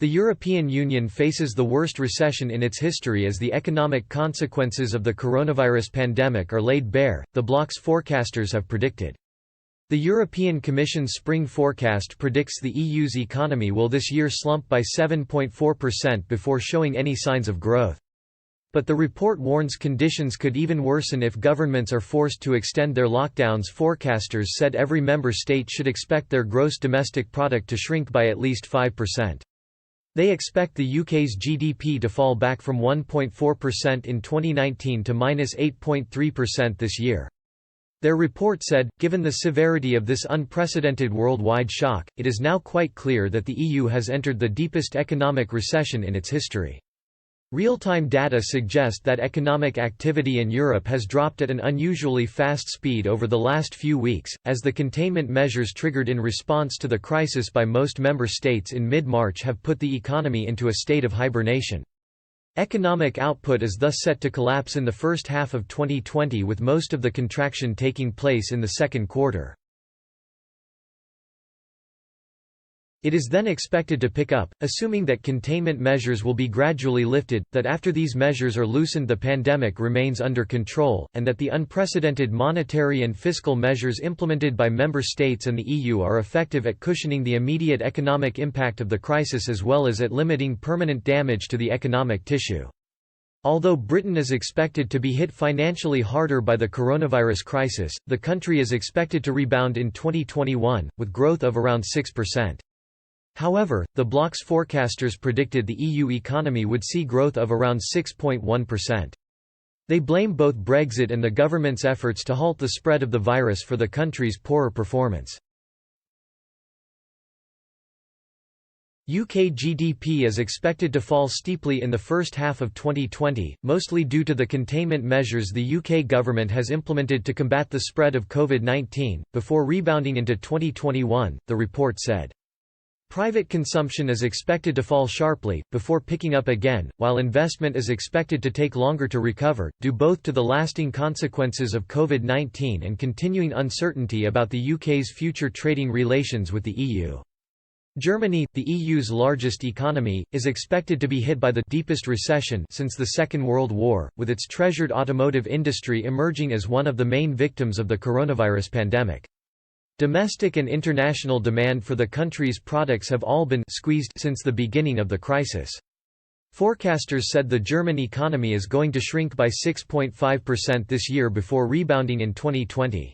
The European Union faces the worst recession in its history as the economic consequences of the coronavirus pandemic are laid bare, the Bloc's forecasters have predicted. The European Commission's spring forecast predicts the EU's economy will this year slump by 7.4% before showing any signs of growth. But the report warns conditions could even worsen if governments are forced to extend their lockdowns. Forecasters said every member state should expect their gross domestic product to shrink by at least 5%. They expect the UK's GDP to fall back from 1.4% in 2019 to -8.3% this year. Their report said, given the severity of this unprecedented worldwide shock, it is now quite clear that the EU has entered the deepest economic recession in its history. Real-time data suggest that economic activity in Europe has dropped at an unusually fast speed over the last few weeks, as the containment measures triggered in response to the crisis by most member states in mid-March have put the economy into a state of hibernation. Economic output is thus set to collapse in the first half of 2020, with most of the contraction taking place in the second quarter. It is then expected to pick up, assuming that containment measures will be gradually lifted, that after these measures are loosened the pandemic remains under control, and that the unprecedented monetary and fiscal measures implemented by member states and the EU are effective at cushioning the immediate economic impact of the crisis as well as at limiting permanent damage to the economic tissue. Although Britain is expected to be hit financially harder by the coronavirus crisis, the country is expected to rebound in 2021, with growth of around 6%. However, the Bloc's forecasters predicted the EU economy would see growth of around 6.1%. They blame both Brexit and the government's efforts to halt the spread of the virus for the country's poorer performance. UK GDP is expected to fall steeply in the first half of 2020, mostly due to the containment measures the UK government has implemented to combat the spread of COVID-19, before rebounding into 2021, the report said. Private consumption is expected to fall sharply, before picking up again, while investment is expected to take longer to recover, due both to the lasting consequences of COVID-19 and continuing uncertainty about the UK's future trading relations with the EU. Germany, the EU's largest economy, is expected to be hit by the deepest recession since the Second World War, with its treasured automotive industry emerging as one of the main victims of the coronavirus pandemic. Domestic and international demand for the country's products have all been squeezed since the beginning of the crisis. Forecasters said the German economy is going to shrink by 6.5% this year before rebounding in 2020.